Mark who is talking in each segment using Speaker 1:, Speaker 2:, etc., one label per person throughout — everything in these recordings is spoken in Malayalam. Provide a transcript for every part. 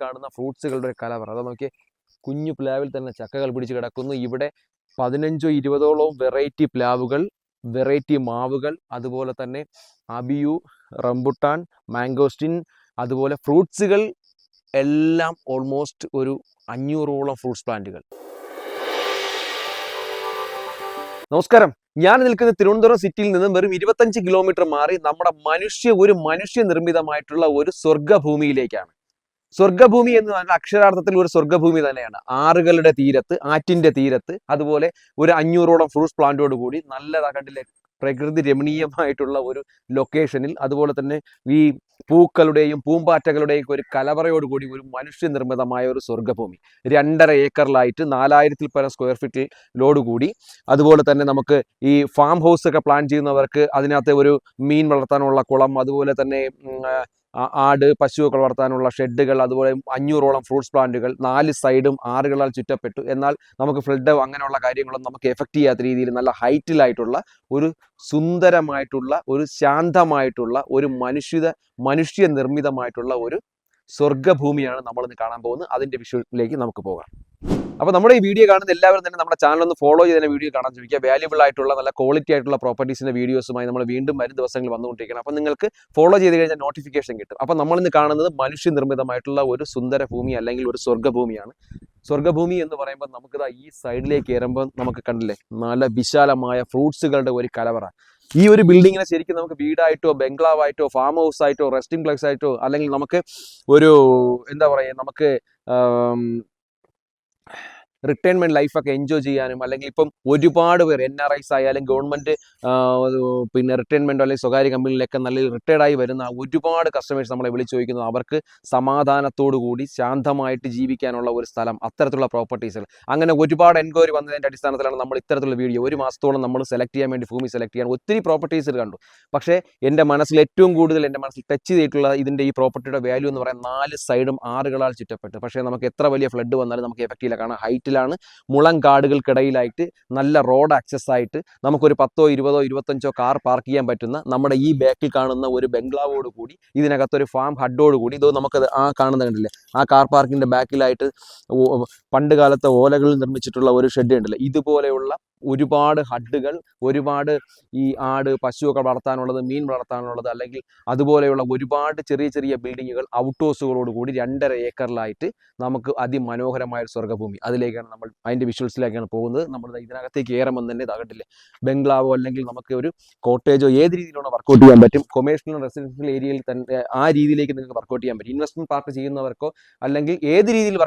Speaker 1: കാണുന്ന ഫ്രൂട്ട്സുകളുടെ ഒരു കലവറ. അത് നോക്കി, കുഞ്ഞു പ്ലാവിൽ തന്നെ ചക്കകൾ പിടിച്ച് കിടക്കുന്നു. ഇവിടെ 15-20ഓളം വെറൈറ്റി പ്ലാവുകൾ, വെറൈറ്റി മാവുകൾ, അതുപോലെ തന്നെ അബിയു, റംബുട്ടാൻ, മാംഗോസ്റ്റിൻ, അതുപോലെ ഫ്രൂട്ട്സുകൾ എല്ലാം ഓൾമോസ്റ്റ് ഒരു 500ഓളം ഫ്രൂട്ട്സ് പ്ലാന്റുകൾ. നമസ്കാരം, ഞാൻ നിൽക്കുന്ന തിരുവനന്തപുരം സിറ്റിയിൽ നിന്ന് വെറും 25 കിലോമീറ്റർ മാറി നമ്മുടെ ഒരു മനുഷ്യ നിർമ്മിതമായിട്ടുള്ള ഒരു സ്വർഗ്ഗഭൂമിയിലേക്കാണ്. സ്വർഗ്ഗഭൂമി എന്ന് പറഞ്ഞാൽ അക്ഷരാർത്ഥത്തിൽ ഒരു സ്വർഗ്ഗഭൂമി തന്നെയാണ്. ആറുകളുടെ തീരത്ത്, ആറ്റിന്റെ തീരത്ത്, അതുപോലെ ഒരു 500ഓളം ഫ്രൂട്ട്സ് പ്ലാന്റോട് കൂടി നല്ല കണ്ടിലെ പ്രകൃതി രമണീയമായിട്ടുള്ള ഒരു ലൊക്കേഷനിൽ, അതുപോലെ തന്നെ ഈ പൂക്കളുടെയും പൂമ്പാറ്റകളുടെയും ഒരു കലവറയോട് കൂടി ഒരു മനുഷ്യനിർമ്മിതമായ ഒരു സ്വർഗ്ഗഭൂമി. 2.5 ഏക്കറിലായിട്ട് 4000-ൽ പരം സ്ക്വയർ ഫീറ്റിലോട് കൂടി. അതുപോലെ തന്നെ നമുക്ക് ഈ ഫാം ഹൗസ് ഒക്കെ പ്ലാൻ ചെയ്യുന്നവർക്ക് അതിനകത്ത് ഒരു മീൻ വളർത്താനുള്ള കുളം, അതുപോലെ തന്നെ ആട് പശുവൊക്കെ വളർത്താനുള്ള ഷെഡുകൾ, അതുപോലെ 500ഓളം ഫ്രൂട്ട്സ് പ്ലാന്റുകൾ, 4 സൈഡും ആറുകളാൽ ചുറ്റപ്പെട്ടു. എന്നാൽ നമുക്ക് ഫ്ലഡ് അങ്ങനെയുള്ള കാര്യങ്ങളൊന്നും നമുക്ക് എഫക്റ്റ് ചെയ്യാത്ത രീതിയിൽ നല്ല ഹൈറ്റിലായിട്ടുള്ള ഒരു സുന്ദരമായിട്ടുള്ള ഒരു ശാന്തമായിട്ടുള്ള ഒരു മനുഷ്യ നിർമ്മിതമായിട്ടുള്ള ഒരു സ്വർഗ്ഗഭൂമിയാണ് നമ്മളിന്ന് കാണാൻ പോകുന്നത്. അതിന്റെ വിഷ്വലിലേക്ക് നമുക്ക് പോകാം. അപ്പോൾ നമ്മുടെ ഈ വീഡിയോ കാണുന്ന എല്ലാവരും തന്നെ നമ്മുടെ ചാനൽ ഒന്ന് ഫോളോ ചെയ്ത് തന്നെ വീഡിയോ കാണാൻ ശ്രമിക്കുക. വാല്യുബിൾ ആയിട്ടുള്ള നല്ല ക്വാളിറ്റി ആയിട്ടുള്ള പ്രോപ്പർട്ടീസിന്റെ വീഡിയോസുമായി നമ്മൾ വീണ്ടും വരും ദിവസങ്ങളിൽ വന്നുകൊണ്ടിരിക്കണം. അപ്പോൾ നിങ്ങൾക്ക് ഫോളോ ചെയ്ത് കഴിഞ്ഞാൽ നോട്ടിഫിക്കേഷൻ കിട്ടും. അപ്പോൾ നമ്മളിന്ന് കാണുന്നത് മനുഷ്യനിർമ്മിതമായിട്ടുള്ള ഒരു സുന്ദര ഭൂമി അല്ലെങ്കിൽ ഒരു സ്വർഗ്ഗഭൂമിയാണ്. സ്വർഗ്ഗഭൂമി എന്ന് പറയുമ്പോൾ നമുക്കിതാ ഈ സൈഡിലേക്ക് കയറുമ്പോൾ നമുക്ക് കണ്ടില്ലേ നല്ല വിശാലമായ ഫ്രൂട്ട്സുകളുടെ ഒരു കലവറ. ഈ ഒരു ബിൽഡിങ്ങിനെ ശരിക്കും നമുക്ക് വീടായിട്ടോ ബംഗ്ലാവായിട്ടോ ഫാം ഹൗസ് ആയിട്ടോ റെസ്റ്റിംഗ് പ്ലേസ് ആയിട്ടോ അല്ലെങ്കിൽ നമുക്ക് ഒരു എന്താ പറയുക നമുക്ക് റിട്ടയർമെന്റ് ലൈഫൊക്കെ എൻജോയ് ചെയ്യാനും, അല്ലെങ്കിൽ ഇപ്പം ഒരുപാട് പേർ NRIs ആയാലും ഗവൺമെന്റ് പിന്നെ റിട്ടയർമെന്റോ അല്ലെങ്കിൽ സ്വകാര്യ കമ്പനിയിലൊക്കെ നല്ല റിട്ടയർഡായി വരുന്ന ഒരുപാട് കസ്റ്റമേഴ്സ് നമ്മളെ വിളിച്ചു ചോദിക്കുന്നത് അവർക്ക് സമാധാനത്തോടു കൂടി ശാന്തമായിട്ട് ജീവിക്കാനുള്ള ഒരു സ്ഥലം, അത്തരത്തിലുള്ള പ്രോപ്പർട്ടീസുകൾ. അങ്ങനെ ഒരുപാട് എൻക്വയറി വന്നതിൻ്റെ അടിസ്ഥാനത്തിലാണ് നമ്മൾ ഇത്തരത്തിലുള്ള വീഡിയോ ഒരു മാസത്തോളം നമ്മൾ സെലക്ട് ചെയ്യാൻ വേണ്ടി ഭൂമി സെലക്ട് ചെയ്യാൻ ഒത്തിരി പ്രോപ്പർട്ടീസ് കണ്ടു. പക്ഷേ എൻ്റെ മനസ്സിൽ ഏറ്റവും കൂടുതൽ എൻ്റെ മനസ്സിൽ ടച്ച് ചെയ്തിട്ടുള്ള ഇതിൻ്റെ ഈ പ്രോപ്പർട്ടിയുടെ വാല്യൂ എന്ന് പറയുന്നത് 4 സൈഡും ആറുകളാൽ ചുറ്റപ്പെട്ട്. പക്ഷേ നമുക്ക് എത്ര വലിയ ഫ്ലഡ് വന്നാലും നമുക്ക് എഫക്റ്റ് ചെയ്യില്ല. കാരണം ഹൈറ്റിലാണ്, മുളം കാടുകൾക്കിടയിലായിട്ട് നല്ല റോഡ് ആക്സസ് ആയിട്ട് നമുക്കൊരു 10, 20, 25 കാർ പാർക്ക് ചെയ്യാൻ പറ്റുന്ന നമ്മുടെ ഈ ബാക്കിൽ കാണുന്ന ഒരു ബംഗ്ലാവോട് കൂടി ഇതിനകത്തൊരു ഫാം ഹഡോട് കൂടി ഇത് നമുക്കത് ആ കാണുന്ന കണ്ടില്ലേ ആ കാർ പാർക്കിൻ്റെ ബാക്കിലായിട്ട് പണ്ട് കാലത്തെ ഓലകളിൽ നിർമ്മിച്ചിട്ടുള്ള ഒരു ഷെഡ് ഉണ്ടല്ലോ, ഇതുപോലെയുള്ള ഒരുപാട് ഹഡുകൾ, ഒരുപാട് ഈ ആട് പശുവൊക്കെ വളർത്താനുള്ളത്, മീൻ വളർത്താനുള്ളത്, അല്ലെങ്കിൽ അതുപോലെയുള്ള ഒരുപാട് ചെറിയ ചെറിയ ബിൽഡിങ്ങുകൾ ഔട്ട് ഹൗസുകളോട് കൂടി 2.5 ഏക്കറിലായിട്ട് നമുക്ക് അതിമനോഹരമായ ഒരു സ്വർഗ്ഗഭൂമി. അതിലേക്കാണ് നമ്മൾ അതിൻ്റെ വിഷ്വൽസിലേക്കാണ് പോകുന്നത്. നമ്മൾ ഇതിനകത്തേക്ക് കയറുമ്പോൾ തന്നെ ഇതാകട്ടില്ലേ ബംഗ്ലാവോ അല്ലെങ്കിൽ നമുക്ക് ഒരു കോട്ടേജോ ഏത് രീതിയിലാണ് വർക്കൗട്ട് ചെയ്യാൻ പറ്റും. കൊമേഴ്ഷ്യൽ റെസിഡൻഷ്യൽ ഏരിയയിൽ തന്നെ ആ രീതിയിലേക്ക് നിങ്ങൾക്ക് വർക്കൗട്ട് ചെയ്യാൻ പറ്റും. ഇൻവെസ്റ്റ്മെന്റ് പാർക്ക് ചെയ്യുന്നവർക്കോ അല്ലെങ്കിൽ ഏത് രീതിയിൽ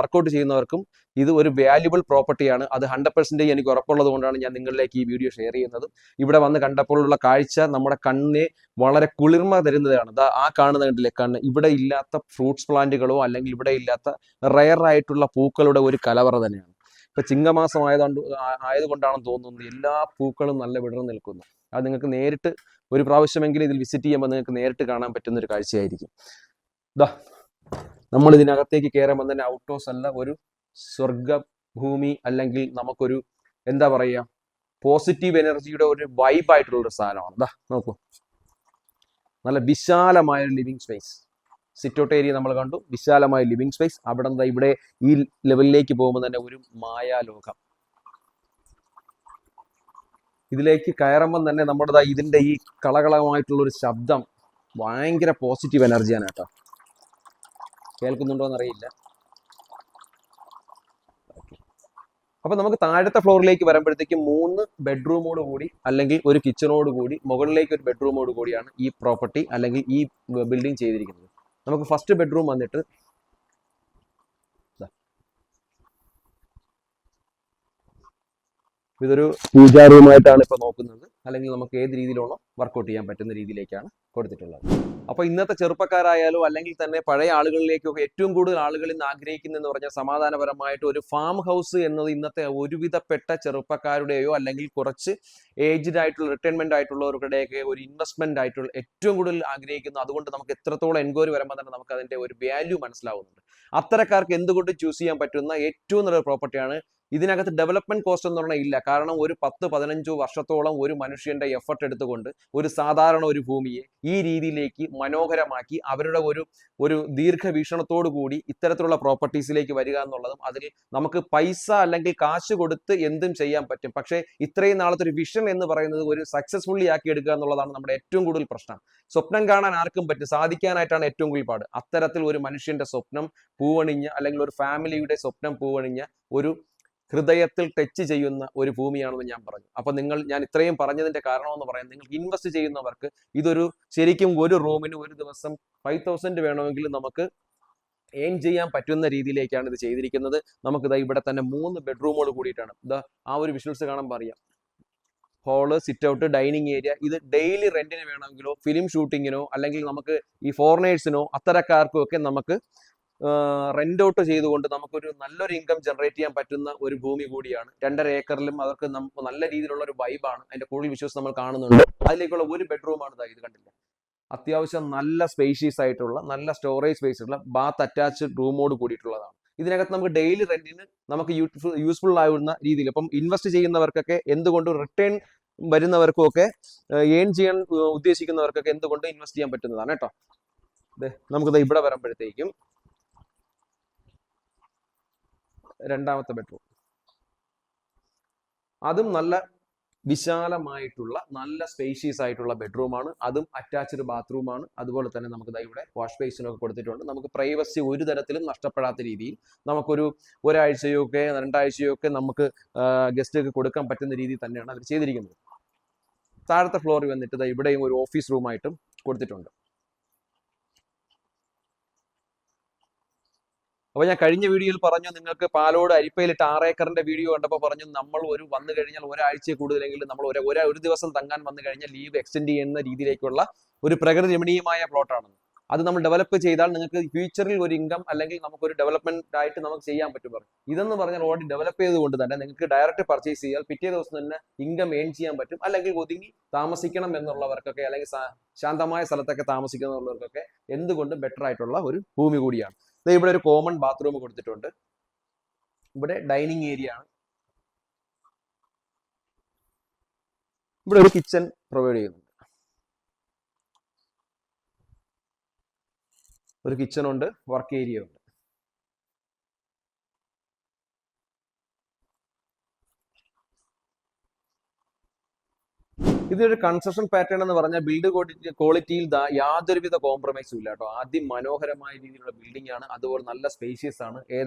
Speaker 1: വർക്കൗട്ട് ചെയ്യുന്നവർക്കും ഇത് ഒരു വാല്യുബിൾ പ്രോപ്പർട്ടിയാണ്. അത് 100% എനിക്ക് ഉറപ്പുള്ളത് കൊണ്ടാണ് ഞാൻ നിങ്ങളിലേക്ക് ഈ വീഡിയോ ഷെയർ ചെയ്യുന്നത്. ഇവിടെ വന്ന് കണ്ടപ്പോഴുള്ള കാഴ്ച നമ്മുടെ കണ്ണിനെ വളരെ കുളിർമ തരുന്നതാണ്. ആ കാണുന്ന കണ്ടില്ലേ കണ്ണ്, ഇവിടെ ഇല്ലാത്ത ഫ്രൂട്ട്സ് പ്ലാന്റുകളോ അല്ലെങ്കിൽ ഇവിടെ ഇല്ലാത്ത റയർ ആയിട്ടുള്ള പൂക്കളുടെ ഒരു കലവറ തന്നെയാണ്. ഇപ്പൊ ചിങ്ങമാസം ആയതുകൊണ്ടാണെന്ന് തോന്നുന്നത് എല്ലാ പൂക്കളും നല്ല വിടർന്നു നിൽക്കുന്നു. അത് നിങ്ങൾക്ക് നേരിട്ട് ഒരു പ്രാവശ്യമെങ്കിലും ഇതിൽ വിസിറ്റ് ചെയ്യുമ്പോൾ നിങ്ങൾക്ക് നേരിട്ട് കാണാൻ പറ്റുന്ന ഒരു കാഴ്ചയായിരിക്കും. നമ്മൾ ഇതിനകത്തേക്ക് കയറുമ്പോൾ തന്നെ ഔട്ട് ഹൗസ് അല്ല, ഒരു സ്വർഗ്ഗഭൂമി അല്ലെങ്കിൽ നമുക്കൊരു എന്താ പറയുക പോസിറ്റീവ് എനർജിയുടെ ഒരു വൈബായിട്ടുള്ളൊരു സാധനമാണ്. നോക്കൂ, നല്ല വിശാലമായ ഒരു ലിവിങ് സ്പേസ്. സിറ്റൗട്ട് ഏരിയ നമ്മൾ കണ്ടു, വിശാലമായ ലിവിങ് സ്പേസ്. അവിടെ നിന്ന് ഇവിടെ ഈ ലെവലിലേക്ക് പോകുമ്പോൾ തന്നെ ഒരു മായാലോകം. ഇതിലേക്ക് കയറുമ്പം തന്നെ നമ്മുടെ ഇതിൻ്റെ ഈ കളകളമായിട്ടുള്ളൊരു ശബ്ദം ഭയങ്കര പോസിറ്റീവ് എനർജിയാണ് കേട്ടോ. കേൾക്കുന്നുണ്ടോ എന്നറിയില്ല. അപ്പൊ നമുക്ക് താഴത്തെ ഫ്ലോറിലേക്ക് വരുമ്പോഴത്തേക്കും 3 ബെഡ്റൂമോട് കൂടി അല്ലെങ്കിൽ ഒരു കിച്ചണോട് കൂടി മുകളിലേക്ക് ഒരു ബെഡ്റൂമോട് കൂടിയാണ് ഈ പ്രോപ്പർട്ടി അല്ലെങ്കിൽ ഈ ബിൽഡിംഗ് ചെയ്തിരിക്കുന്നത്. നമുക്ക് ഫസ്റ്റ് ബെഡ്റൂം വന്നിട്ട് ഇതൊരു പൂജാ റൂമായിട്ടാണ് ഇപ്പൊ നോക്കുന്നത്, അല്ലെങ്കിൽ നമുക്ക് ഏത് രീതിയിലാണോ വർക്കൗട്ട് ചെയ്യാൻ പറ്റുന്ന രീതിയിലേക്കാണ് കൊടുത്തിട്ടുള്ളത്. അപ്പോൾ ഇന്നത്തെ ചെറുപ്പക്കാരായാലോ അല്ലെങ്കിൽ തന്നെ പഴയ ആളുകളിലേക്കൊക്കെ ഏറ്റവും കൂടുതൽ ആളുകൾ ഇന്ന് ആഗ്രഹിക്കുന്നതെന്ന് പറഞ്ഞാൽ സമാധാനപരമായിട്ട് ഒരു ഫാം ഹൗസ് എന്നത് ഇന്നത്തെ ഒരുവിധപ്പെട്ട ചെറുപ്പക്കാരുടെയോ അല്ലെങ്കിൽ കുറച്ച് ഏജ്ഡ് ആയിട്ടുള്ള റിട്ടയർമെന്റ് ആയിട്ടുള്ളവരുടെയൊക്കെ ഒരു ഇൻവെസ്റ്റ്മെന്റ് ആയിട്ടുള്ള ഏറ്റവും കൂടുതൽ ആഗ്രഹിക്കുന്നു. അതുകൊണ്ട് നമുക്ക് എത്രത്തോളം എൻക്വയറി വരുമ്പോൾ തന്നെ നമുക്ക് അതിന്റെ ഒരു വാല്യൂ മനസ്സിലാവുന്നുണ്ട്. അത്തരക്കാർക്ക് എന്തുകൊണ്ട് ചൂസ് ചെയ്യാൻ പറ്റുന്ന ഏറ്റവും നല്ലൊരു പ്രോപ്പർട്ടിയാണ് ഇതിനകത്ത് ഡെവലപ്മെന്റ് കോസ്റ്റ് എന്ന് പറഞ്ഞാൽ ഇല്ല. കാരണം ഒരു 10-15 വർഷത്തോളം ഒരു മനുഷ്യന്റെ എഫർട്ട് എടുത്തുകൊണ്ട് ഒരു സാധാരണ ഒരു ഭൂമിയെ ഈ രീതിയിലേക്ക് മനോഹരമാക്കി അവരുടെ ഒരു ദീർഘവീക്ഷണത്തോടു കൂടി ഇത്തരത്തിലുള്ള പ്രോപ്പർട്ടീസിലേക്ക് വരിക എന്നുള്ളതും അതിൽ നമുക്ക് പൈസ അല്ലെങ്കിൽ കാശ് കൊടുത്ത് എന്തും ചെയ്യാൻ പറ്റും. പക്ഷേ ഇത്രയും നാളത്തെ ഒരു വിഷൻ എന്ന് പറയുന്നത് ഒരു സക്സസ്ഫുള്ളി ആക്കി എടുക്കുക എന്നുള്ളതാണ് നമ്മുടെ ഏറ്റവും കൂടുതൽ പ്രശ്നം. സ്വപ്നം കാണാൻ ആർക്കും പറ്റും, സാധിക്കാനായിട്ടാണ് ഏറ്റവും കൂടുതൽ പാട്. അത്തരത്തിൽ ഒരു മനുഷ്യന്റെ സ്വപ്നം പൂവണിഞ്ഞ അല്ലെങ്കിൽ ഒരു ഫാമിലിയുടെ സ്വപ്നം പൂവണിഞ്ഞ ഒരു ഹൃദയത്തിൽ ടച്ച് ചെയ്യുന്ന ഒരു ഭൂമിയാണെന്ന് ഞാൻ പറഞ്ഞു. അപ്പൊ ഞാൻ ഇത്രയും പറഞ്ഞതിന്റെ കാരണമെന്ന് പറയാൻ, നിങ്ങൾക്ക് ഇൻവെസ്റ്റ് ചെയ്യുന്നവർക്ക് ഇതൊരു ശരിക്കും ഒരു റൂമിന് ഒരു ദിവസം 5,000 വേണമെങ്കിൽ നമുക്ക് ഏൺ ചെയ്യാൻ പറ്റുന്ന രീതിയിലേക്കാണ് ഇത് ചെയ്തിരിക്കുന്നത്. നമുക്കിതാ ഇവിടെ തന്നെ 3 ബെഡ്റൂമോട് കൂടിയിട്ടാണ്. ഇതാ ആ ഒരു വിഷ്വൽസ് കാണാൻ പറയാം. Hall, sit out, dining area. ഇത് ഡെയിലി റെന്റിന് വേണമെങ്കിലോ ഫിലിം ഷൂട്ടിങ്ങിനോ അല്ലെങ്കിൽ നമുക്ക് ഈ ഫോറിനേഴ്സിനോ അത്തരക്കാർക്കും ഒക്കെ നമുക്ക് റെന്റ് ഔട്ട് ചെയ്തുകൊണ്ട് നമുക്കൊരു നല്ലൊരു ഇൻകം ജനറേറ്റ് ചെയ്യാൻ പറ്റുന്ന ഒരു ഭൂമി കൂടിയാണ്. 2.5 ഏക്കറിലും അവർക്ക് നല്ല രീതിയിലുള്ള ഒരു വൈബാണ്. അതിന്റെ കൂടുതൽ വിഷ്വൽസ് നമ്മൾ കാണുന്നുണ്ട്. അതിലേക്കുള്ള ഒരു ബെഡ്റൂമാണ് ഇത് കണ്ടില്ല. അത്യാവശ്യം നല്ല സ്പേഷ്യസ് ആയിട്ടുള്ള നല്ല സ്റ്റോറേജ് സ്പേസ് ഉള്ള ബാത്ത് അറ്റാച്ച്ഡ് റൂമോട് കൂടിയിട്ടുള്ളതാണ്. ഇതിനകത്ത് നമുക്ക് ഡെയിലി റെന്റിന് നമുക്ക് യൂസ്ഫുൾ ആവുന്ന രീതിയിൽ ഇപ്പം ഇൻവെസ്റ്റ് ചെയ്യുന്നവർക്കൊക്കെ എന്തുകൊണ്ട് റിട്ടേൺ വരുന്നവർക്കും ഒക്കെ ഏൺ ചെയ്യാൻ ഉദ്ദേശിക്കുന്നവർക്കൊക്കെ എന്തുകൊണ്ട് ഇൻവെസ്റ്റ് ചെയ്യാൻ പറ്റുന്നതാണ് കേട്ടോ. നമുക്കിത് ഇവിടെ വരുമ്പോഴത്തേക്കും രണ്ടാമത്തെ ബെഡ്റൂം, അതും നല്ല വിശാലമായിട്ടുള്ള നല്ല സ്പേഷ്യസ് ആയിട്ടുള്ള ബെഡ്റൂമാണ്. അതും അറ്റാച്ച്ഡ് ബാത്റൂമാണ്. അതുപോലെ തന്നെ നമുക്ക് ഇവിടെ വാഷ് ബേസിനൊക്കെ കൊടുത്തിട്ടുണ്ട്. നമുക്ക് പ്രൈവസി ഒരു തരത്തിലും നഷ്ടപ്പെടാത്ത രീതിയിൽ നമുക്കൊരു ഒരാഴ്ചയോ ഒക്കെ 2 ആഴ്ചയോ ഒക്കെ നമുക്ക് ഗസ്റ്റൊക്കെ കൊടുക്കാൻ പറ്റുന്ന രീതിയിൽ തന്നെയാണ് അവർ ചെയ്തിരിക്കുന്നത്. താഴത്തെ ഫ്ലോറിൽ വന്നിട്ട് ഇവിടെയും ഒരു ഓഫീസ് റൂമായിട്ടും കൊടുത്തിട്ടുണ്ട്. അപ്പൊ ഞാൻ കഴിഞ്ഞ വീഡിയോയിൽ പറഞ്ഞു, നിങ്ങൾക്ക് പാലോട് അരിപ്പയിലിട്ട് 6 ഏക്കറിന്റെ വീഡിയോ കണ്ടപ്പോൾ പറഞ്ഞു നമ്മൾ വന്നു കഴിഞ്ഞാൽ ഒരാഴ്ച കൂടുതലെങ്കിലും നമ്മൾ ഒരു ദിവസം തങ്ങാൻ വന്നു കഴിഞ്ഞാൽ ലീവ് എക്സ്റ്റെൻഡ് ചെയ്യുന്ന രീതിയിലേക്കുള്ള ഒരു പ്രകൃതി രമണീയമായ പ്ലോട്ടാണെന്ന്. അത് നമ്മൾ ഡെവലപ്പ് ചെയ്താൽ നിങ്ങൾക്ക് ഫ്യൂച്ചറിൽ ഒരു ഇൻകം അല്ലെങ്കിൽ നമുക്കൊരു ഡെവലപ്മെന്റ് ആയിട്ട് നമുക്ക് ചെയ്യാൻ പറ്റും പറഞ്ഞു. ഇതെന്ന് പറഞ്ഞാൽ ഓൾറെഡി ഡെവലപ്പ് ചെയ്തുകൊണ്ട് തന്നെ നിങ്ങൾക്ക് ഡയറക്റ്റ് പർച്ചേസ് ചെയ്താൽ പിറ്റേ ദിവസം തന്നെ ഇൻകം ഏൺ ചെയ്യാൻ പറ്റും. അല്ലെങ്കിൽ ഒതുങ്ങി താമസിക്കണം എന്നുള്ളവർക്കൊക്കെ അല്ലെങ്കിൽ ശാന്തമായ സ്ഥലത്തൊക്കെ താമസിക്കുന്നവർക്കൊക്കെ എന്തുകൊണ്ട് ബെറ്റർ ആയിട്ടുള്ള ഒരു ഭൂമി കൂടിയാണ്. ഇവിടെ ഒരു കോമൺ ബാത്റൂം കൊടുത്തിട്ടുണ്ട്. ഇവിടെ ഡൈനിങ് ഏരിയ ആണ്. ഇവിടെ ഒരു കിച്ചൺ പ്രൊവൈഡ് ചെയ്യുന്നുണ്ട്. ഒരു കിച്ചൺ ഉണ്ട്, വർക്ക് ഏരിയ ഉണ്ട്. ഇതൊരു കൺസ്ട്രക്ഷൻ പാറ്റേൺ എന്ന് പറഞ്ഞാൽ ബിൽഡ് ക്വാളിറ്റിയിൽ യാതൊരുവിധ കോംപ്രമൈസും ഇല്ല കേട്ടോ. അതിമനോഹരമായ രീതിയിലുള്ള ബിൽഡിംഗ് ആണ്. അതുപോലെ നല്ല സ്പേഷ്യസ് ആണ്.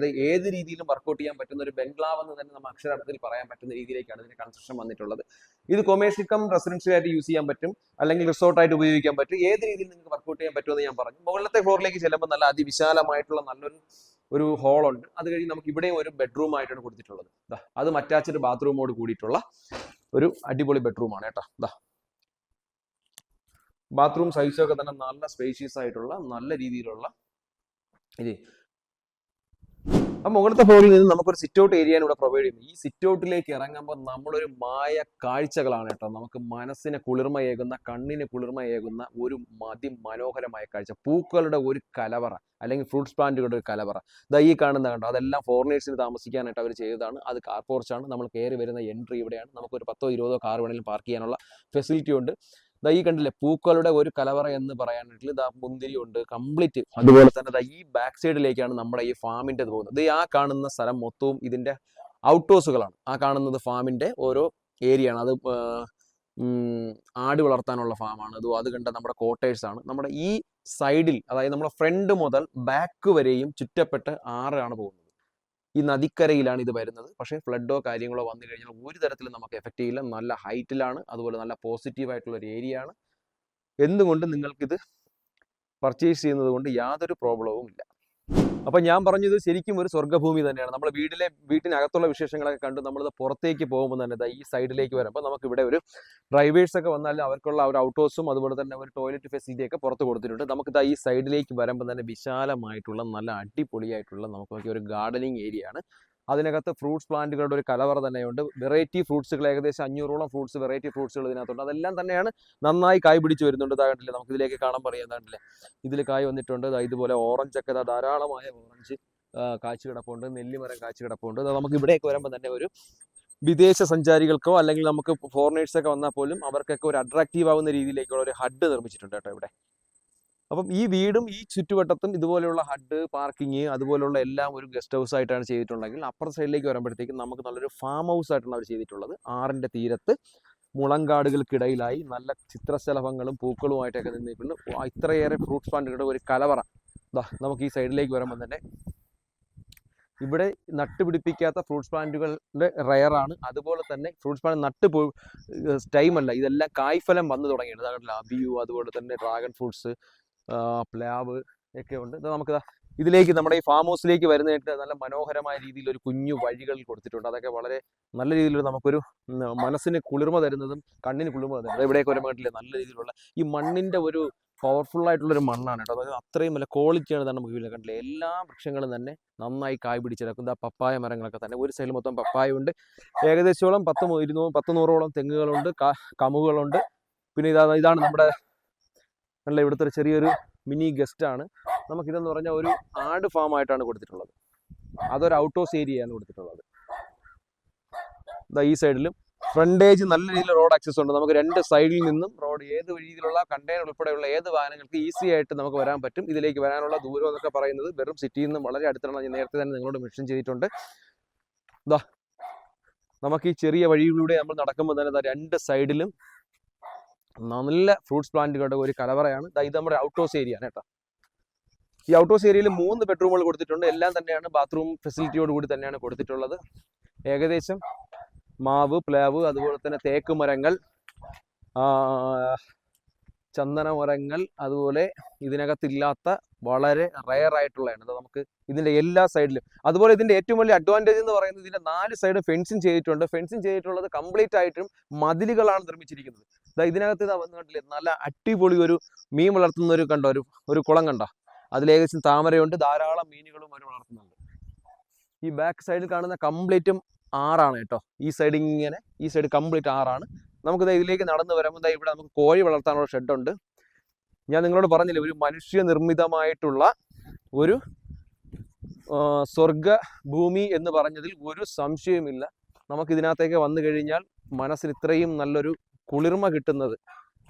Speaker 1: ഏത് രീതിയിലും വർക്ക്ഔട്ട് ചെയ്യാൻ പറ്റുന്ന ഒരു ബംഗ്ലാവ് എന്ന് തന്നെ നമ്മൾ അക്ഷരാർത്ഥത്തിൽ പറയാൻ പറ്റുന്ന രീതിയിലേക്കാണ് ഇതിന്റെ കൺസ്ട്രക്ഷൻ വന്നിട്ടുള്ളത്. ഇത് കൊമേഴ്ഷ്യൽ കം റെസിഡൻഷ്യൽ ആയിട്ട് യൂസ് ചെയ്യാൻ പറ്റും, അല്ലെങ്കിൽ റിസോർട്ടായിട്ട് ഉപയോഗിക്കാൻ പറ്റും. ഏത് രീതിയിൽ നിങ്ങൾക്ക് വർക്ക്ഔട്ട് ചെയ്യാൻ പറ്റുമെന്ന് ഞാൻ പറഞ്ഞു. മുകളിലത്തെ ഫ്ലോറിലേക്ക് ചെല്ലുമ്പോൾ നല്ല അതിവിശാലമായിട്ടുള്ള നല്ലൊരു ഹോളുണ്ട്. അത് കഴിഞ്ഞ് നമുക്ക് ഇവിടെയും ഒരു ബെഡ്റൂം ആയിട്ടാണ് കൊടുത്തിട്ടുള്ളത്. അത് അറ്റാച്ച്ഡ് ബാത്റൂമോട് കൂടിയിട്ടുള്ള ഒരു അടിപൊളി ബെഡ്റൂമാണ് കേട്ടോ. ബാത്റൂം സൈസൊക്കെ തന്നെ നല്ല സ്പേഷ്യസ് ആയിട്ടുള്ള നല്ല രീതിയിലുള്ള ഇത്. മുകളിലത്തെ ഫ്ലോറിൽ നിന്ന് നമുക്കൊരു സിറ്റ് ഔട്ട് ഏരിയ ഇവിടെ പ്രൊവൈഡ് ചെയ്യുന്നു. ഈ സിറ്റ് ഔട്ടിലേക്ക് ഇറങ്ങുമ്പോൾ നമ്മളൊരു മായ കാഴ്ചകളാണ് കേട്ടോ. നമുക്ക് മനസ്സിന് കുളിർമയേകുന്ന, കണ്ണിന് കുളിർമയേകുന്ന ഒരു അതിമനോഹരമായ കാഴ്ച. പൂക്കളുടെ ഒരു കലവറ അല്ലെങ്കിൽ ഫ്രൂട്ട്സ് പ്ലാന്റുകളുടെ ഒരു കലവറ. ഈ കാണുന്ന കണ്ടോ, അതെല്ലാം ഫോറിനേഴ്സിന് താമസിക്കാനായിട്ട് അവർ ചെയ്തതാണ്. അത് കാർ പോർച്ചാണ്. നമ്മൾ കയറി വരുന്ന എൻട്രി ഇവിടെയാണ്. നമുക്കൊരു 10-20 കാർ വേണമെങ്കിലും പാർക്ക് ചെയ്യാനുള്ള ഫെസിലിറ്റി ഉണ്ട്. ഈ കണ്ടില്ലേ, പൂക്കളുടെ ഒരു കലവറ എന്ന് പറയാനായിട്ട് മുന്തിരി ഉണ്ട് കംപ്ലീറ്റ്. അതുപോലെ തന്നെ ഈ ബാക്ക് സൈഡിലേക്കാണ് നമ്മുടെ ഈ ഫാമിന്റെ പോകുന്നത്. ആ കാണുന്ന സ്ഥലം മൊത്തവും ഇതിന്റെ ഔട്ട്ഹൗസുകളാണ്. ആ കാണുന്നത് ഫാമിന്റെ ഓരോ ഏരിയ ആണ്. അത് ആട് വളർത്താനുള്ള ഫാമാണ്. അത് കണ്ട നമ്മുടെ കോട്ടേഴ്സ് ആണ്. നമ്മുടെ ഈ സൈഡിൽ, അതായത് നമ്മുടെ ഫ്രണ്ട് മുതൽ ബാക്ക് വരെയും ചുറ്റപ്പെട്ട് ആറാണ് പോകുന്നത്. ഈ നദിക്കരയിലാണ് ഇത് വരുന്നത്. പക്ഷേ ഫ്ലഡോ കാര്യങ്ങളോ വന്നു കഴിഞ്ഞാൽ ഒരു തരത്തിലും നമുക്ക് എഫക്റ്റ് ചെയ്യില്ല. നല്ല ഹൈറ്റിലാണ്. അതുപോലെ നല്ല പോസിറ്റീവ് ആയിട്ടുള്ള ഒരു ഏരിയ ആണ്. എന്തുകൊണ്ടും നിങ്ങൾക്കിത് പർച്ചേസ് ചെയ്യുന്നത് കൊണ്ട് യാതൊരു പ്രോബ്ലവും ഇല്ല. അപ്പൊ ഞാൻ പറഞ്ഞത് ശരിക്കും ഒരു സ്വർഗ്ഗഭൂമി തന്നെയാണ്. നമ്മൾ വീട്ടിനകത്തുള്ള വിശേഷങ്ങളൊക്കെ കണ്ടു നമ്മളിത് പുറത്തേക്ക് പോകുമ്പോൾ തന്നെ ഈ സൈഡിലേക്ക് വരുമ്പോൾ നമുക്ക് ഇവിടെ ഒരു ഡ്രൈവേഴ്സ് ഒക്കെ വന്നാൽ അവർക്കുള്ള ഒരു ഔട്ട് ഹൗസും അതുപോലെ തന്നെ ഒരു ടോയ്ലറ്റ് ഫെസിലിറ്റി ഒക്കെ പുറത്ത് കൊടുത്തിട്ടുണ്ട്. നമുക്ക് ഈ സൈഡിലേക്ക് വരുമ്പോൾ തന്നെ വിശാലമായിട്ടുള്ള നല്ല അടിപൊളിയായിട്ടുള്ള നമുക്ക് ഒരു ഗാർഡനിങ് ഏരിയ ആണ്. അതിനകത്ത് ഫ്രൂട്ട്സ് പ്ലാന്റുകളുടെ ഒരു കലവറ തന്നെയുണ്ട്. വെറൈറ്റി ഫ്രൂട്ട്സുകൾ, ഏകദേശം 500ഓളം വെറൈറ്റി ഫ്രൂട്ട്സുകൾ ഇതിനകത്തുണ്ട്. അതെല്ലാം തന്നെയാണ് നന്നായി കായ് പിടിച്ച് വരുന്നുണ്ട്. കണ്ടില്ലേ, നമുക്ക് ഇതിലേക്ക് കാണാൻ പറയാൻ കണ്ടില്ലേ, ഇതിൽ കായ് വന്നിട്ടുണ്ട്. ഇതുപോലെ ഓറഞ്ച് ഒക്കെ ധാരാളമായ ഓറഞ്ച് കാഴ്ച കിടപ്പുണ്ട്, നെല്ലിമരം കാഴ്ച കിടപ്പുണ്ട്. നമുക്ക് ഇവിടേക്ക് വരുമ്പോൾ തന്നെ ഒരു വിദേശ സഞ്ചാരികൾക്കോ അല്ലെങ്കിൽ നമുക്ക് ഫോറിനേഴ്സൊക്കെ വന്നാൽ പോലും അവർക്കൊക്കെ ഒരു അട്രാക്റ്റീവ് ആവുന്ന രീതിയിലേക്കുള്ള ഒരു ഹഡ് നിർമ്മിച്ചിട്ടുണ്ട് കേട്ടോ ഇവിടെ. അപ്പം ഈ വീടും ഈ ചുറ്റുവട്ടത്തും ഇതുപോലെയുള്ള ഹഡ്, പാർക്കിങ്, അതുപോലുള്ള എല്ലാം ഒരു ഗസ്റ്റ് ഹൗസ് ആയിട്ടാണ് ചെയ്തിട്ടുണ്ടെങ്കിൽ അപ്പുറത്തെ സൈഡിലേക്ക് വരുമ്പോഴത്തേക്കും നമുക്ക് നല്ലൊരു ഫാം ഹൗസ് ആയിട്ടാണ് അവർ ചെയ്തിട്ടുള്ളത്. ആറിൻ്റെ തീരത്ത് മുളങ്കാടുകൾക്കിടയിലായി നല്ല ചിത്രശലഭങ്ങളും പൂക്കളുമായിട്ടൊക്കെ നിന്നിട്ടുണ്ട്. ഇത്രയേറെ ഫ്രൂട്ട്സ് പ്ലാന്റുകളുടെ ഒരു കലവറ. നമുക്ക് ഈ സൈഡിലേക്ക് വരുമ്പോൾ തന്നെ ഇവിടെ നട്ടുപിടിപ്പിക്കാത്ത ഫ്രൂട്ട്സ് പ്ലാന്റുകളുടെ റയറാണ്. അതുപോലെ തന്നെ ഫ്രൂട്ട്സ് പ്ലാന്റ് ടൈമല്ല, ഇതെല്ലാം കായ്ഫലം വന്നു തുടങ്ങിയിട്ടുണ്ട്. അതുകൊണ്ട് അബിയു, അതുപോലെ തന്നെ ഡ്രാഗൺ ഫ്രൂട്ട്സ്, പ്ലാവ് ഒക്കെ ഉണ്ട്. നമുക്ക് ഇതിലേക്ക് നമ്മുടെ ഈ ഫാം ഹൗസിലേക്ക് വരുന്നതായിട്ട് നല്ല മനോഹരമായ രീതിയിൽ ഒരു കുഞ്ഞു വഴികൾ കൊടുത്തിട്ടുണ്ട്. അതൊക്കെ വളരെ നല്ല രീതിയിൽ നമുക്കൊരു മനസ്സിന് കുളിർമ തരുന്നതും കണ്ണിന് കുളിർമ തരുന്നതും. ഇവിടെയൊക്കെ വരുമ്പോഴല്ലേ നല്ല രീതിയിലുള്ള ഈ മണ്ണിൻ്റെ ഒരു പവർഫുൾ ആയിട്ടുള്ളൊരു മണ്ണാണ് കേട്ടോ. അതായത് അത്രയും നല്ല ക്വാളിറ്റിയാണ് തന്നെ നമുക്ക് വീട്ടിൽ കണ്ടില്ലേ. എല്ലാ വൃക്ഷങ്ങളും തന്നെ നന്നായി കായ് പിടിച്ചിടക്കുന്ന പപ്പായ മരങ്ങളൊക്കെ തന്നെ ഒരു സൈഡിൽ മൊത്തം പപ്പായ ഉണ്ട്. ഏകദേശത്തോളം 100-100ഓളം തെങ്ങുകളുണ്ട്, കമുകുകളുണ്ട്. പിന്നെ ഇതാണ് നമ്മുടെ നല്ല ഇവിടുത്തെ ഒരു ചെറിയൊരു മിനി ഗസ്റ്റാണ്. നമുക്കിതെന്ന് പറഞ്ഞാൽ ഒരു ആട് ഫാം ആയിട്ടാണ് കൊടുത്തിട്ടുള്ളത്. അതൊരു ഔട്ട്ഹൗസ് ഏരിയയാണ് കൊടുത്തിട്ടുള്ളത്. ഈ സൈഡിലും ഫ്രണ്ടേജ് നല്ല രീതിയിൽ റോഡ് ആക്സസ് ഉണ്ട്. നമുക്ക് രണ്ട് സൈഡിൽ നിന്നും റോഡ് ഏത് രീതിയിലുള്ള കണ്ടെയ്നർ ഉൾപ്പെടെയുള്ള ഏത് വാഹനങ്ങൾക്ക് ഈസി ആയിട്ട് നമുക്ക് വരാൻ പറ്റും. ഇതിലേക്ക് വരാനുള്ള ദൂരം എന്നൊക്കെ പറയുന്നത് വെറും സിറ്റിയിൽ നിന്നും വളരെ അടുത്താണ്. ഞാൻ നേരത്തെ തന്നെ നിങ്ങളോട് മെൻഷൻ ചെയ്തിട്ടുണ്ട്. നമുക്ക് ഈ ചെറിയ വഴിയിലൂടെ നമ്മൾ നടക്കുമ്പോൾ തന്നെ രണ്ട് സൈഡിലും നല്ല ഫ്രൂട്ട്സ് പ്ലാന്റുകളുടെ ഒരു കലവറയാണ്. ഇത് നമ്മുടെ ഔട്ട് ഹൗസ് ഏരിയ ആണ് കേട്ടോ. ഈ ഔട്ട് ഹൗസ് ഏരിയയിൽ 3 ബെഡ്റൂമുകൾ കൊടുത്തിട്ടുണ്ട്. എല്ലാം തന്നെയാണ് ബാത്റൂം ഫെസിലിറ്റിയോട് കൂടി തന്നെയാണ് കൊടുത്തിട്ടുള്ളത്. ഏകദേശം മാവ്, പ്ലാവ്, അതുപോലെ തന്നെ തേക്ക് മരങ്ങൾ, ചന്ദന മരങ്ങൾ, അതുപോലെ ഇതിനകത്തില്ലാത്ത വളരെ റയർ ആയിട്ടുള്ളതാണ്. നമുക്ക് ഇതിന്റെ എല്ലാ സൈഡിലും. അതുപോലെ ഇതിന്റെ ഏറ്റവും വലിയ അഡ്വാൻറ്റേജ് എന്ന് പറയുന്നത് ഇതിന്റെ 4 സൈഡും ഫെൻസിങ് ചെയ്തിട്ടുണ്ട്. ഫെൻസിങ് ചെയ്തിട്ടുള്ളത് കംപ്ലീറ്റ് ആയിട്ടും മതിലുകളാണ് നിർമ്മിച്ചിരിക്കുന്നത്. ഇതിനകത്ത് കണ്ടില്ലേ, നല്ല അടിപൊളി ഒരു മീൻ വളർത്തുന്ന ഒരു കുളം കണ്ടോ. അതിലേകദേശം താമരയുണ്ട്, ധാരാളം മീനുകളും അവർ വളർത്തുന്നുണ്ട്. ഈ ബാക്ക് സൈഡിൽ കാണുന്ന കംപ്ലീറ്റും ആറാണ് കേട്ടോ. ഈ സൈഡ് കംപ്ലീറ്റ് ആറാണ്. നമുക്കിത് ഇതിലേക്ക് നടന്നു വരുമ്പോൾ ഇവിടെ നമുക്ക് കോഴി വളർത്താനുള്ള ഷെഡുണ്ട്. ഞാൻ നിങ്ങളോട് പറഞ്ഞില്ലേ, ഒരു മനുഷ്യനിർമ്മിതമായിട്ടുള്ള ഒരു സ്വർഗ ഭൂമി എന്ന് പറഞ്ഞതിൽ ഒരു സംശയവുമില്ല. നമുക്കിതിനകത്തേക്ക് വന്നു കഴിഞ്ഞാൽ മനസ്സിന് ഇത്രയും നല്ലൊരു കുളിർമ കിട്ടുന്നത്,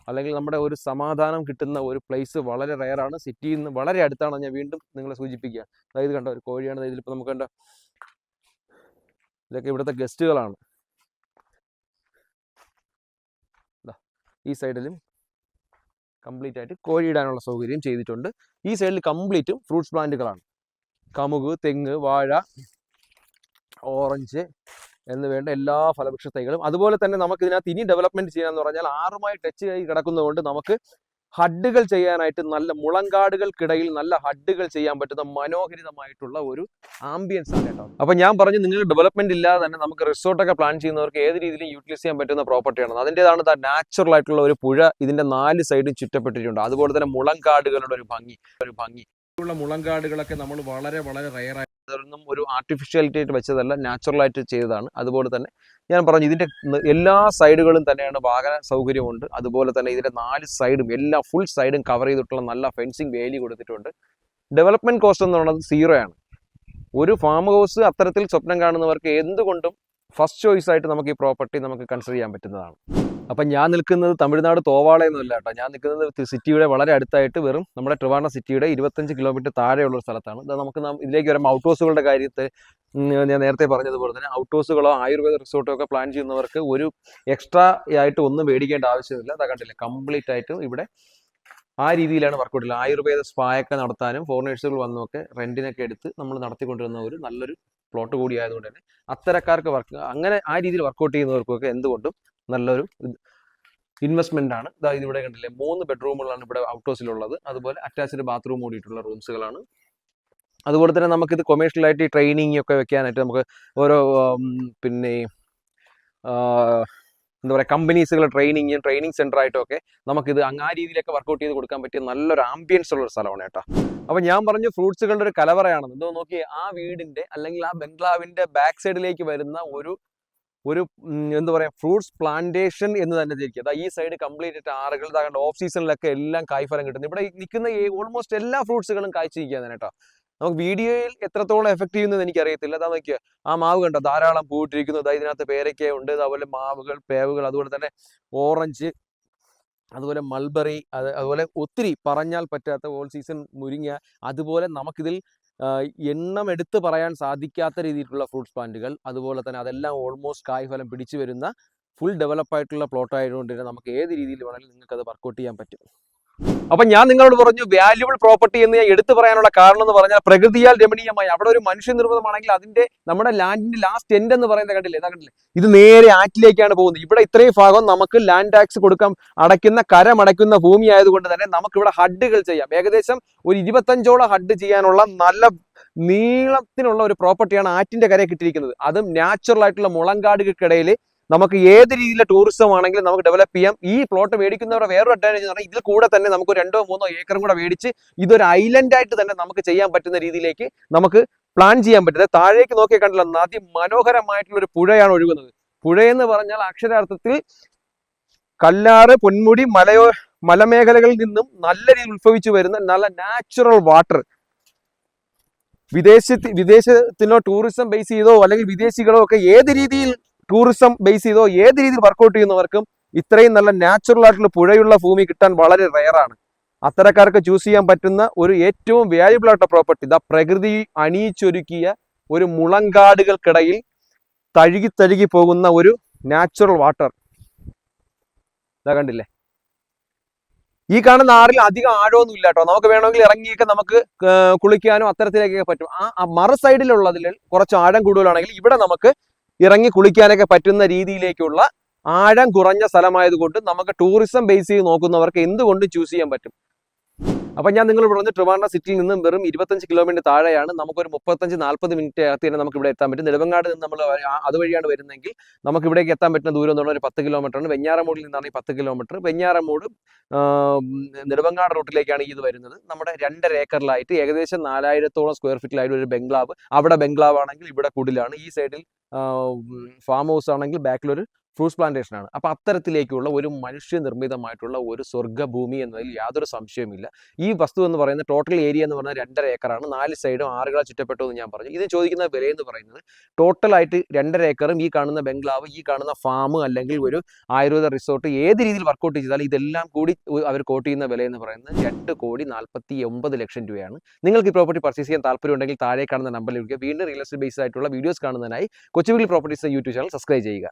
Speaker 1: അല്ലെങ്കിൽ നമ്മുടെ ഒരു സമാധാനം കിട്ടുന്ന ഒരു പ്ലേസ് വളരെ റയറാണ്. സിറ്റിയിൽ നിന്ന് വളരെ അടുത്താണ്. ഞാൻ വീണ്ടും നിങ്ങളെ സൂചിപ്പിക്കുക. അതായത് കണ്ടോ, ഒരു കോഴിയാണ് ഇതിലിപ്പോൾ നമുക്ക് കണ്ടോ. ഇതൊക്കെ ഇവിടുത്തെ ഗസ്റ്റുകളാണ്. ഈ സൈഡിലും കംപ്ലീറ്റ് ആയിട്ട് കോഴിയിടാനുള്ള സൗകര്യം ചെയ്തിട്ടുണ്ട്. ഈ സൈഡിൽ കംപ്ലീറ്റും ഫ്രൂട്ട്സ് പ്ലാന്റുകളാണ്. കമുക്, തെങ്ങ്, വാഴ, ഓറഞ്ച് എന്ന് വേണ്ട എല്ലാ ഫലവൃക്ഷ തൈകളും. അതുപോലെ തന്നെ നമുക്ക് ഇതിനകത്ത് ഇനി ഡെവലപ്മെന്റ് ചെയ്യാന്ന് പറഞ്ഞാൽ 6മായി ടച്ച് ആയി കിടക്കുന്നതുകൊണ്ട് നമുക്ക് ഹഡ്ഡുകൾ ചെയ്യാനായിട്ട്, നല്ല മുളങ്കാടുകൾക്കിടയിൽ നല്ല ഹഡ്ഡുകൾ ചെയ്യാൻ പറ്റുന്ന മനോഹരിതമായിട്ടുള്ള ഒരു ആംബിയൻസ് ആണ് കേട്ടോ. അപ്പൊ ഞാൻ പറഞ്ഞു, നിങ്ങൾ ഡെവലപ്മെന്റ് ഇല്ലാതെ തന്നെ നമുക്ക് റിസോർട്ടൊക്കെ പ്ലാൻ ചെയ്യുന്നവർക്ക് ഏത് രീതിയിലും യൂട്ടിലൈസ് ചെയ്യാൻ പറ്റുന്ന പ്രോപ്പർട്ടിയാണ്. അതിൻ്റെതാണ് നാച്ചുറൽ ആയിട്ടുള്ള ഒരു പുഴ ഇതിന്റെ 4 സൈഡും ചുറ്റപ്പെട്ടിട്ടുണ്ട്. അതുപോലെ തന്നെ മുളങ്കാടുകളുടെ ഒരു ഭംഗി ഉള്ള മുളങ്കാടുകളൊക്കെ നമ്മൾ വളരെ വളരെ റയറായി, അതൊന്നും ഒരു ആർട്ടിഫിഷ്യാലിറ്റി ആയിട്ട് വെച്ചതല്ല, നാച്ചുറലായിട്ട് ചെയ്തതാണ്. അതുപോലെ തന്നെ ഞാൻ പറഞ്ഞു, ഇതിന്റെ എല്ലാ സൈഡുകളും തന്നെയാണ് വാഹന സൗകര്യമുണ്ട്. അതുപോലെ തന്നെ ഇതിന്റെ 4 സൈഡും എല്ലാ ഫുൾ സൈഡും കവർ ചെയ്തിട്ടുള്ള നല്ല ഫെൻസിങ് വേലി കൊടുത്തിട്ടുണ്ട്. ഡെവലപ്മെന്റ് കോസ്റ്റ് എന്ന് പറയുന്നത് 0 ആണ്. ഒരു ഫാം ഹൗസ് അത്തരത്തിൽ സ്വപ്നം കാണുന്നവർക്ക് എന്തുകൊണ്ടും ഫസ്റ്റ് ചോയ്സ് ആയിട്ട് നമുക്ക് ഈ പ്രോപ്പർട്ടി നമുക്ക് കൺസിഡർ ചെയ്യാൻ പറ്റുന്നതാണ്. അപ്പം ഞാൻ നിൽക്കുന്നത് തമിഴ്നാട് തോവാളയൊന്നുമല്ല കേട്ടോ. ഞാൻ നിൽക്കുന്നത് സിറ്റിയുടെ വളരെ അടുത്തായിട്ട്, വെറും നമ്മുടെ ട്രിവാൻഡ്രം സിറ്റിയുടെ 25 കിലോമീറ്റർ താഴെയുള്ള ഒരു സ്ഥലത്താണ്. നമുക്ക് ഇതിലേക്ക് വരുമ്പോൾ ഔട്ട് ഹൗസുകളുടെ കാര്യത്തിൽ ഞാൻ നേരത്തെ പറഞ്ഞതുപോലെ തന്നെ ഔട്ട് ഹൗസുകളോ ആയുർവേദ റിസോർട്ടോ ഒക്കെ പ്ലാൻ ചെയ്യുന്നവർക്ക് ഒരു എക്സ്ട്രാ ആയിട്ട് ഒന്നും മേടിക്കേണ്ട ആവശ്യമില്ല. അതാ കണ്ടില്ലേ, കംപ്ലീറ്റ് ആയിട്ട് ഇവിടെ ആ രീതിയിലാണ് വർക്കൗട്ടില്ല. ആയുർവേദ സ്പായൊക്കെ നടത്താനും ഫോറിനേഴ്സുകൾ വന്നൊക്കെ റെന്റിനൊക്കെ എടുത്ത് നമ്മൾ നടത്തിക്കൊണ്ടിരുന്ന ഒരു നല്ലൊരു പ്ലോട്ട് കൂടി ആയതുകൊണ്ട് തന്നെ അത്തരക്കാർക്ക് അങ്ങനെ ആ രീതിയിൽ വർക്കൗട്ട് ചെയ്യുന്നവർക്കൊക്കെ എന്തുകൊണ്ടും നല്ലൊരു ഇൻവെസ്റ്റ്മെന്റ് ആണ്. ഇതിവിടെ കണ്ടില്ലേ, 3 ബെഡ്റൂമുകളാണ് ഇവിടെ ഔട്ട് ഹൗസിലുള്ളത്. അതുപോലെ അറ്റാച്ച്ഡ് ബാത്റൂം കൂടിയിട്ടുള്ള റൂംസുകളാണ്. അതുപോലെ തന്നെ നമുക്കിത് കൊമേഴ്ഷ്യലായിട്ട് ട്രെയിനിങ് ഒക്കെ വെക്കാനായിട്ട് നമുക്ക് ഓരോ എന്താ പറയുക, കമ്പനീസുകൾ ട്രെയിനിങ് സെന്റർ ആയിട്ടൊക്കെ നമുക്കിത് ആ രീതിയിലൊക്കെ വർക്കൗട്ട് ചെയ്ത് കൊടുക്കാൻ പറ്റിയ നല്ലൊരു ആംബിയൻസ് ഉള്ള ഒരു സ്ഥലമാണ് കേട്ടോ. അപ്പൊ ഞാൻ പറഞ്ഞു ഫ്രൂട്ട്സുകളുടെ ഒരു കലവറയാണെന്ന്. എന്തോ നോക്കി, ആ വീടിന്റെ അല്ലെങ്കിൽ ആ ബംഗ്ലാവിന്റെ ബാക്ക് സൈഡിലേക്ക് വരുന്ന ഒരു എന്താ പറയുക, ഫ്രൂട്ട്സ് പ്ലാന്റേഷൻ എന്ന് തന്നെ തിരിക്കുക. ഈ സൈഡ് കംപ്ലീറ്റ് ആറുകൾ, ഓഫ് സീസണിലൊക്കെ എല്ലാം കായ്ഫലം കിട്ടുന്നു. ഇവിടെ നിൽക്കുന്ന ഓൾമോസ്റ്റ് എല്ലാ ഫ്രൂട്ട്സുകളും കായ്ച്ചിരിക്കുകയാണ് കേട്ടോ. നമുക്ക് വീഡിയോയിൽ എത്രത്തോളം എഫക്ട് ചെയ്യുന്നത് എനിക്കറിയത്തില്ല. അതാ നോക്കിയാൽ ആ മാവ് കണ്ടോ, ധാരാളം പൂവിട്ടിരിക്കുന്നു. ഇതിനകത്ത് പേരയ്ക്ക ഉണ്ട്, അതുപോലെ മാവുകൾ, പേവുകൾ, അതുപോലെ തന്നെ ഓറഞ്ച്, അതുപോലെ മൾബറി, അതുപോലെ ഒത്തിരി പറഞ്ഞാൽ പറ്റാത്ത ഓൾ സീസൺ മുരിങ്ങ, അതുപോലെ നമുക്കിതിൽ എണ്ണം എടുത്ത് പറയാൻ സാധിക്കാത്ത രീതിയിലുള്ള ഫ്രൂട്ട്സ് പ്ലാന്റുകൾ, അതുപോലെ തന്നെ അതെല്ലാം ഓൾമോസ്റ്റ് കായ്ഫലം പിടിച്ചു വരുന്ന ഫുൾ ഡെവലപ്പ് ആയിട്ടുള്ള പ്ലോട്ട് ആയതുകൊണ്ട് തന്നെ നമുക്ക് ഏത് രീതിയിൽ വേണമെങ്കിലും നിങ്ങൾക്ക് അത് വർക്കൗട്ട് ചെയ്യാൻ പറ്റും. അപ്പൊ ഞാൻ നിങ്ങളോട് പറഞ്ഞു വാല്യുബിൾ പ്രോപ്പർട്ടി എന്ന് ഞാൻ എടുത്തു പറയാനുള്ള കാരണം എന്ന് പറഞ്ഞാൽ പ്രകൃതിയാൽ രമണീയമായി അവിടെ ഒരു മനുഷ്യനിർമ്മിതമാണെങ്കിൽ അതിന്റെ നമ്മുടെ ലാൻഡിന്റെ ലാസ്റ്റ് എൻഡ് എന്ന് പറയുന്നത് കണ്ടില്ലേ, ഇത് നേരെ ആറ്റിലേക്കാണ് പോകുന്നത്. ഇവിടെ ഇത്രയും ഭാഗം നമുക്ക് ലാൻഡ് ടാക്സ് കൊടുക്കാൻ അടയ്ക്കുന്ന കരമടയ്ക്കുന്ന ഭൂമി ആയതുകൊണ്ട് തന്നെ നമുക്ക് ഇവിടെ ഹഡ്ഡുകൾ ചെയ്യാം. ഏകദേശം ഒരു 25ഓളം ഹഡ് ചെയ്യാനുള്ള നല്ല നീളത്തിനുള്ള ഒരു പ്രോപ്പർട്ടിയാണ് ആറ്റിന്റെ കരയെ കിട്ടിയിരിക്കുന്നത്. അതും നാച്ചുറൽ ആയിട്ടുള്ള മുളങ്കാടുകൾക്കിടയിൽ നമുക്ക് ഏത് രീതിയിലെ ടൂറിസം ആണെങ്കിലും നമുക്ക് ഡെവലപ്പ് ചെയ്യാം. ഈ പ്ലോട്ട് മേടിക്കുന്നവരുടെ വേറൊരു അഡ്വാൻറ്റേജ് എന്ന് പറഞ്ഞാൽ ഇതിൽ കൂടെ തന്നെ നമുക്ക് 2-3 ഏക്കറും കൂടെ മേടിച്ച് ഇതൊരു ഐലൻഡ് ആയിട്ട് തന്നെ നമുക്ക് ചെയ്യാൻ പറ്റുന്ന രീതിയിലേക്ക് നമുക്ക് പ്ലാൻ ചെയ്യാൻ പറ്റുന്നത്. താഴേക്ക് നോക്കിയാൽ കണ്ടല്ലോ, അതിമനോഹരമായിട്ടുള്ള ഒരു പുഴയാണ് ഒഴുകുന്നത്. പുഴയെന്ന് പറഞ്ഞാൽ അക്ഷരാർത്ഥത്തിൽ കല്ലാറ്, പൊന്മുടി, മലമേഖലകളിൽ നിന്നും നല്ല രീതിയിൽ ഉത്ഭവിച്ചു വരുന്ന നല്ല നാച്ചുറൽ വാട്ടർ. വിദേശത്തിനോ ടൂറിസം ബേസ് ചെയ്തോ അല്ലെങ്കിൽ വിദേശികളോ ഒക്കെ ഏത് രീതിയിൽ ടൂറിസം ബേസ് ചെയ്തോ ഏത് രീതിയിൽ വർക്കൗട്ട് ചെയ്യുന്നവർക്കും ഇത്രയും നല്ല നാച്ചുറൽ ആയിട്ടുള്ള പുഴയുള്ള ഭൂമി കിട്ടാൻ വളരെ റെയറാണ്. അത്തരക്കാർക്ക് ചൂസ് ചെയ്യാൻ പറ്റുന്ന ഒരു ഏറ്റവും വാല്യുബിൾ ആയിട്ടുള്ള പ്രോപ്പർട്ടി ഇതാ പ്രകൃതി അണിയിച്ചൊരുക്കിയ ഒരു മുളങ്കാടുകൾക്കിടയിൽ തഴുകി പോകുന്ന ഒരു നാച്ചുറൽ വാട്ടർ. ഇതാ കണ്ടില്ലേ, ഈ കാണുന്ന ആറിൽ അധികം ആഴമൊന്നും ഇല്ല കേട്ടോ. നമുക്ക് വേണമെങ്കിൽ ഇറങ്ങിയൊക്കെ നമുക്ക് കുളിക്കാനോ അത്തരത്തിലേക്കൊക്കെ പറ്റും. ആ മറു സൈഡിലുള്ളതിൽ കുറച്ച് ആഴം കൂടുതലാണെങ്കിൽ ഇവിടെ നമുക്ക് ഇറങ്ങി കുളിക്കാനൊക്കെ പറ്റുന്ന രീതിയിലേക്കുള്ള ആഴം കുറഞ്ഞ സ്ഥലമായതുകൊണ്ട് നമുക്ക് ടൂറിസം ബേസ് ചെയ്ത് നോക്കുന്നവർക്ക് എന്തുകൊണ്ടും ചൂസ് ചെയ്യാൻ പറ്റും. അപ്പൊ ഞാൻ നിങ്ങൾ പറഞ്ഞു ട്രിവാൻഡ്രം സിറ്റിയിൽ നിന്നും വെറും 25 കിലോമീറ്റർ താഴെയാണ്. നമുക്കൊരു 35-40 മിനിറ്റ് അകത്ത് തന്നെ നമുക്ക് ഇവിടെ എത്താൻ പറ്റും. നെടുമങ്ങാട് നിന്ന് നമ്മൾ അതുവഴിയാണ് വരുന്നതെങ്കിൽ നമുക്ക് ഇവിടേക്ക് എത്താൻ പറ്റുന്ന ദൂരം എന്ന് പറഞ്ഞാൽ ഒരു 10 കിലോമീറ്ററാണ്. വെഞ്ഞാറമൂടിൽ നിന്നാണ് ഈ 10 കിലോമീറ്റർ. വെഞ്ഞാറമൂട് നെടുമങ്ങാട് റൂട്ടിലേക്കാണ് ഇത് വരുന്നത്. നമ്മുടെ 2.5 ഏക്കറിലായിട്ട് ഏകദേശം 4000ഓളം സ്ക്വയർ ഫീറ്റിലായിട്ട് ഒരു ബംഗ്ലാവ്. അവിടെ ബംഗ്ലാവ് ആണെങ്കിൽ ഇവിടെ കുടിലാണ്. ഈ സൈഡിൽ ഫാം ഹൗസ് ആണെങ്കിൽ ബാക്കിലൊരു ഫ്രൂട്ട്സ് പ്ലാന്റേഷൻ ആണ്. അപ്പൊ അത്തരത്തിലേക്കുള്ള ഒരു മനുഷ്യനിർമ്മിതമായിട്ടുള്ള ഒരു സ്വർഗ്ഗഭൂമി എന്നതിൽ യാതൊരു സംശയവുമില്ല. ഈ വസ്തു എന്ന് പറയുന്നത് ടോട്ടൽ ഏരിയ എന്ന് പറഞ്ഞാൽ 2.5 ഏക്കറാണ്. 4 സൈഡും ആറുകളാൽ ചുറ്റപ്പെട്ടു എന്ന് ഞാൻ പറഞ്ഞു. ഇതിന് ചോദിക്കുന്ന വില എന്ന് പറയുന്നത് ടോട്ടലായിട്ട് 2.5 ഏക്കറും ഈ കാണുന്ന ബംഗ്ലാവ്, ഈ കാണുന്ന ഫാം അല്ലെങ്കിൽ ഒരു ആയുർവേദ റിസോർട്ട് ഏത് രീതിയിൽ വർക്കൗട്ട് ചെയ്താൽ ഇതെല്ലാം കൂടി അവർ കോട്ട് ചെയ്യുന്ന വില എന്ന് പറയുന്നത് 2,49,00,000 രൂപയാണ്. നിങ്ങൾക്ക് ഈ പ്രോപ്പർട്ടി പർച്ചേസ് ചെയ്യാൻ താല്പര്യമുണ്ടെങ്കിൽ താഴെ കാണുന്ന നമ്പറിൽ വിളിക്കുക. വീണ്ടും റിയൽ എസ്റ്റേറ്റ് ബേസ്ഡ് ആയിട്ടുള്ള വീഡിയോസ് കാണുന്നതിനായി Kochuveli properties YouTube channel subscribe ചെയ്യുക.